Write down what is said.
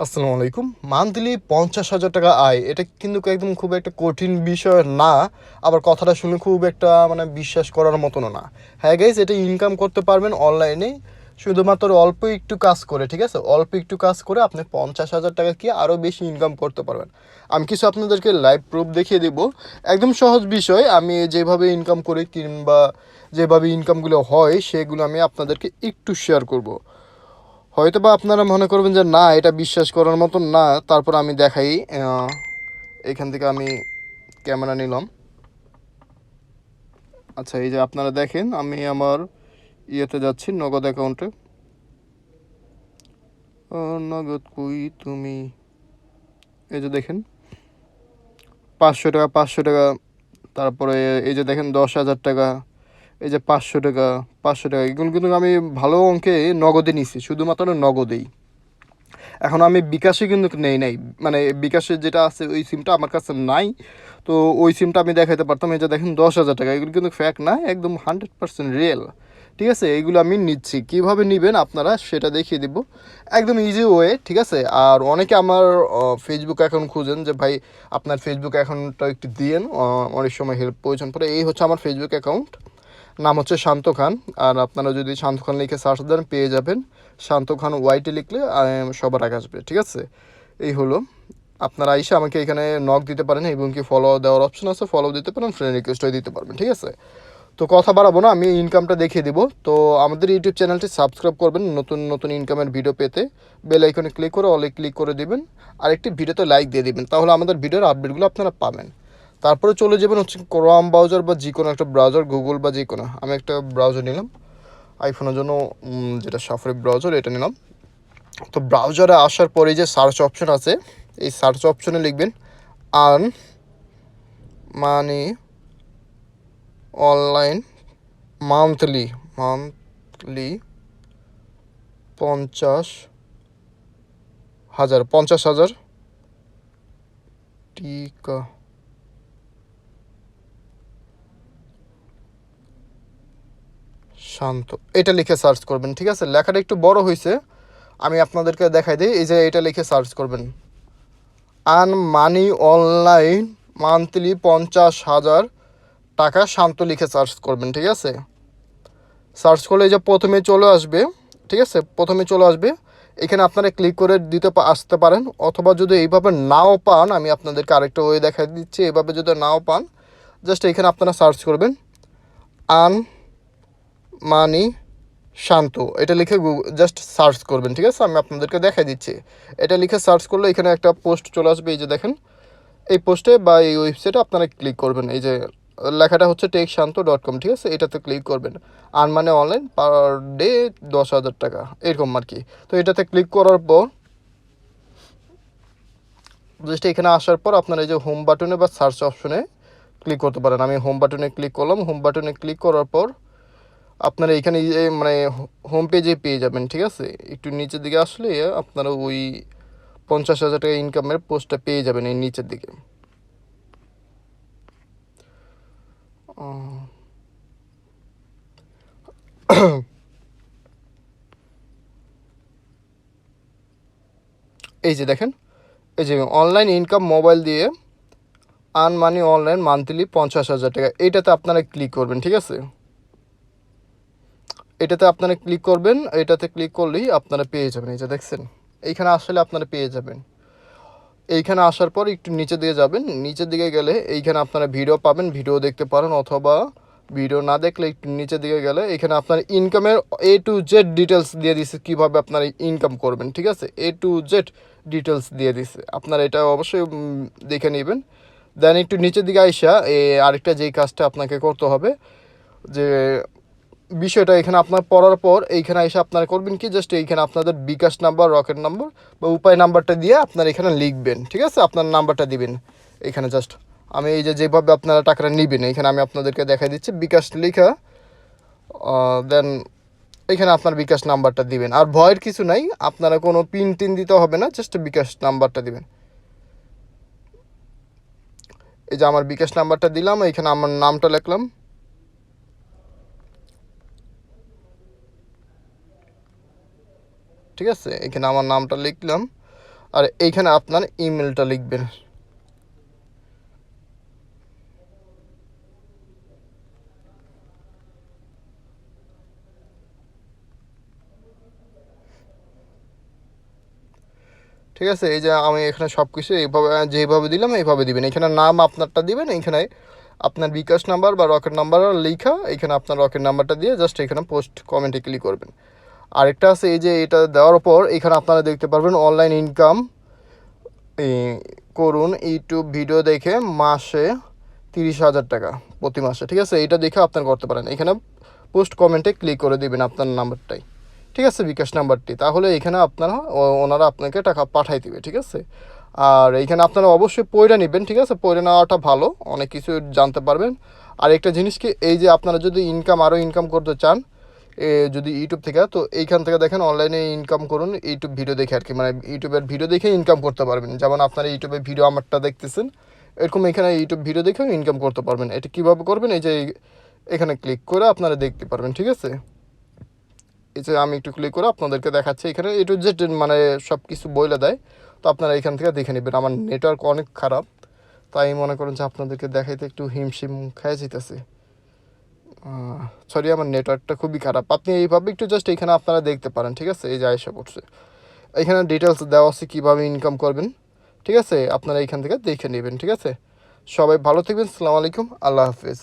আসসালামু আলাইকুম। মান্থলি ৫০,০০০ টাকা আয়, এটা কিন্তু একদম খুব একটা কঠিন বিষয় না। আবার কথাটা শুনে খুব একটা বিশ্বাস করার মতনও না। হ্যাঁ গাইস, এটা ইনকাম করতে পারবেন অনলাইনে শুধুমাত্র অল্প একটু কাজ করে, ঠিক আছে? অল্প একটু কাজ করে আপনি ৫০,০০০ টাকা কি আরও বেশি ইনকাম করতে পারবেন। আমি কিছু আপনাদেরকে লাইভ প্রুফ দেখিয়ে দেব। একদম সহজ বিষয়। আমি যেভাবে ইনকাম করি কিংবা যেভাবে ইনকামগুলো হয় সেগুলো আমি আপনাদেরকে একটু শেয়ার করব। হয়তো বা আপনারা মনে করবেন যে না, এটা বিশ্বাস করার মতন না, তারপর আমি দেখাই। এখান থেকে আমি ক্যামেরা নিলাম। আচ্ছা, এই যে আপনারা দেখেন, আমি আমার ইয়েতে যাচ্ছি, নগদ অ্যাকাউন্টে। নগদ কই তুমি, এই যে দেখেন 500 টাকা, 500 টাকা। তারপরে এই যে দেখেন 10,000 টাকা, এই যে 500 টাকা, 500 টাকা। এগুলো কিন্তু আমি ভালো অঙ্কে নগদে নিছি, শুধুমাত্র নগদেই। এখন আমি বিকাশে কিন্তু নেই নাই, বিকাশের যেটা আছে ওই সিমটা আমার কাছে নাই। তো ওই সিমটা আমি দেখাতে পারতাম। এই যে দেখেন 10,000 টাকা, এগুলো কিন্তু ফ্যাক না, একদম 100% রিয়েল। ঠিক আছে, এইগুলো আমি নিচ্ছি। কীভাবে নেবেন আপনারা সেটা দেখিয়ে দিব, একদম ইজি ওয়ে। ঠিক আছে, আর অনেকে আমার ফেসবুক অ্যাকাউন্ট খুঁজেন যে ভাই আপনার ফেসবুক অ্যাকাউন্টটা একটু দিয়েন, অনেক সময় হেল্প প্রয়োজন পড়ে। এই হচ্ছে আমার ফেসবুক অ্যাকাউন্ট, নাম হচ্ছে শান্ত খান। আর আপনারা যদি শান্ত খান লিখে সার্চ দেন পেয়ে যাবেন। শান্ত খান ওয়াইটি লিখলে সবার আগে আসবে। ঠিক আছে, এই হলো। আপনারা এসে আমাকে এখানে নক দিতে পারেন এবং কি ফলো দেওয়ার অপশন আছে, ফলো দিতে পারেন, ফ্রেন্ড রিকোয়েস্টও দিতে পারবেন। ঠিক আছে, তো কথা বাড়াবো না, আমি ইনকামটা দেখিয়ে দেবো। তো আমাদের ইউটিউব চ্যানেলটি সাবস্ক্রাইব করবেন নতুন নতুন ইনকামের ভিডিও পেতে। বেল আইকনে ক্লিক করে অলে ক্লিক করে দিবেন, আর একটি ভিডিওতে লাইক দিয়ে দিবেন, তাহলে আমাদের ভিডিওর আপডেটগুলো আপনারা পাবেন। তারপরে চলে যাবেন হচ্ছে ক্রোম ব্রাউজার বা যে কোনো একটা ব্রাউজার, গুগল বা যে কোনো। আমি একটা ব্রাউজার নিলাম আইফোনের জন্য, যেটা সাফারি ব্রাউজার, এটা নিলাম। তো ব্রাউজারে আসার পরে যে সার্চ অপশন আছে, এই সার্চ অপশনে লিখবেন earn money online monthly, monthly 50,000, 50,000 টিকা শান্ত, এটা লিখে সার্চ করবেন। ঠিক আছে, লেখাটা একটু বড় হয়েছে, আমি আপনাদেরকে দেখাই দিই। এই যে এটা লিখে সার্চ করবেন, আর্ন মানি অনলাইন মান্থলি 50,000 টাকা শান্ত লিখে সার্চ করবেন। ঠিক আছে, সার্চ করলে এই যে প্রথমে চলে আসবে। ঠিক আছে, প্রথমে চলে আসবে, এখানে আপনারা ক্লিক করে দিতে আসতে পারেন, অথবা যদি এইভাবে নাও পান, আমি আপনাদেরকে আরেকটা ওয়ে দেখা দিচ্ছি। এইভাবে যদি নাও পান, জাস্ট এখানে আপনারা সার্চ করবেন আন মানি শান্ত, এটা লিখে জাস্ট সার্চ করবেন। ঠিক আছে, আমি আপনাদেরকে দেখাই দিচ্ছি। এটা লিখে সার্চ করলে এখানে একটা পোস্ট চলে আসবে, এই যে দেখেন। এই পোস্টে বা এই ওয়েবসাইটে আপনারা ক্লিক করবেন। এই যে লেখাটা হচ্ছে টেকশান্ত.com। ঠিক আছে, এটাতে ক্লিক করবেন। আর অনলাইন পার ডে 10,000 টাকা, এরকম আর কি। তো এটাতে ক্লিক করার পর জাস্ট এখানে আসার পর আপনারা এই যে হোম বাটনে বা সার্চ অপশনে ক্লিক করতে পারেন। আমি হোম বাটনে ক্লিক করলাম। হোম বাটনে ক্লিক করার পর আপনারা এখানে হোম পেজে পেয়ে যাবেন। ঠিক আছে, একটু নিচের দিকে আসলে আপনারা ওই 50,000 টাকা ইনকামের পোস্টটা পেয়ে যাবেন এই নিচের দিকে। এই যে দেখেন, এই যে অনলাইন ইনকাম মোবাইল দিয়ে আর্ন মানি অনলাইন মান্থলি 50,000 টাকা, এইটাতে আপনারা ক্লিক করবেন। ঠিক আছে, এটাতে আপনারা ক্লিক করবেন। এটাতে ক্লিক করলেই আপনারা পেয়ে যাবেন। এই যে দেখছেন, এইখানে আসলে আপনারা পেয়ে যাবেন। এইখানে আসার পর একটু নিচের দিকে যাবেন। নিচের দিকে গেলে এইখানে আপনারা ভিডিও পাবেন, ভিডিও দেখতে পারেন, অথবা ভিডিও না দেখলে একটু নিচের দিকে গেলে এখানে আপনার ইনকামের A to Z ডিটেলস দিয়ে দিচ্ছে, কীভাবে আপনারা ইনকাম করবেন। ঠিক আছে, A to Z ডিটেলস দিয়ে দিচ্ছে, আপনারা এটা অবশ্যই দেখে নেবেন। দেন একটু নিচের দিকে আইসা আরেকটা যেই কাজটা আপনাকে করতে হবে, যে বিষয়টা এখানে আপনার পড়ার পর এইখানে এসে আপনারা করবেন কি, জাস্ট এইখানে আপনাদের বিকাশ নাম্বার, রকেট নাম্বার বা উপায় নাম্বারটা দিয়ে আপনারা এখানে লিখবেন। ঠিক আছে, আপনার নাম্বারটা দিবেন এখানে। জাস্ট আমি এই যে যেভাবে আপনারা টাকাটা নেবেন এখানে আমি আপনাদেরকে দেখাই দিচ্ছি। বিকাশ লেখা, দেন এখানে আপনার বিকাশ নাম্বারটা দিবেন। আর ভয়ের কিছু নাই, আপনারা কোনো পিন টিন দিতে হবে না, জাস্ট বিকাশ নাম্বারটা দিবেন। এই যে আমার বিকাশ নাম্বারটা দিলাম, এখানে আমার নামটা লিখলাম। ঠিক আছে, এখানে আমার নামটা লিখলাম। আর এইখানে আপনার ইমেলটা লিখবেন। ঠিক আছে, এই যে আমি এখানে সব কিছু এইভাবে যেভাবে দিলাম এইভাবে দিবেন। এখানে নাম আপনারটা দিবেন, এখানে আপনার বিকাশ নাম্বার বা রকেট নাম্বার লেখা, এখানে আপনার রকেট নাম্বারটা দিয়ে জাস্ট এখানে পোস্ট কমেন্টে ক্লিক করবেন। আরেকটা আছে, এই যে এটা দেওয়ার পর এখানে আপনারা দেখতে পারবেন অনলাইন ইনকাম করুন ইউটিউব ভিডিও দেখে মাসে 30,000 টাকা প্রতি মাসে। ঠিক আছে, এটা দেখে আপনার করতে পারেন। এখানে পোস্ট কমেন্টে ক্লিক করে দেবেন আপনার নাম্বারটাই, ঠিক আছে, বিকাশ নাম্বারটি। তাহলে এখানে আপনারা ওনারা আপনাকে টাকা পাঠাই দিবে। ঠিক আছে, আর এইখানে আপনারা অবশ্যই পয়রা নেবেন। ঠিক আছে, পয়রা নেওয়াটা ভালো, অনেক কিছু জানতে পারবেন। আর একটা জিনিস কি, এই যে আপনারা যদি আরও ইনকাম করতে চান যদি ইউটিউব থেকে, তো এইখান থেকে দেখেন অনলাইনে ইনকাম করুন ইউটিউব ভিডিও দেখে আর কি, মানে ইউটিউবের ভিডিও দেখে ইনকাম করতে পারবেন। যেমন আপনারা ইউটিউবের ভিডিও আমারটা দেখতেছেন, এরকম এখানে ইউটিউব ভিডিও দেখেও ইনকাম করতে পারবেন। এটা কীভাবে করবেন, এই যে এখানে ক্লিক করে আপনারা দেখতে পারবেন। ঠিক আছে, এই যে আমি একটু ক্লিক করে আপনাদেরকে দেখাচ্ছি, এখানে একটু যে মানে সব কিছু বইলে দেয়, তো আপনারা এখান থেকে দেখে নেবেন। আমার নেটওয়ার্ক অনেক খারাপ, তাই মনে করেন যে আপনাদেরকে দেখাইতে একটু হিমশিম খেয়ে যেতেছে। সরি, আমার নেটওয়ার্কটা খুবই খারাপ। আপনি এইভাবে একটু জাস্ট এখানে আপনারা দেখতে পারেন। ঠিক আছে, এই যে আয়সা পড়ছে, এখানে ডিটেলস দেওয়া আছে কীভাবে ইনকাম করবেন। ঠিক আছে, আপনারা এখান থেকে দেখে নেবেন। ঠিক আছে, সবাই ভালো থাকবেন। আসসালামু আলাইকুম, আল্লাহ হাফিজ।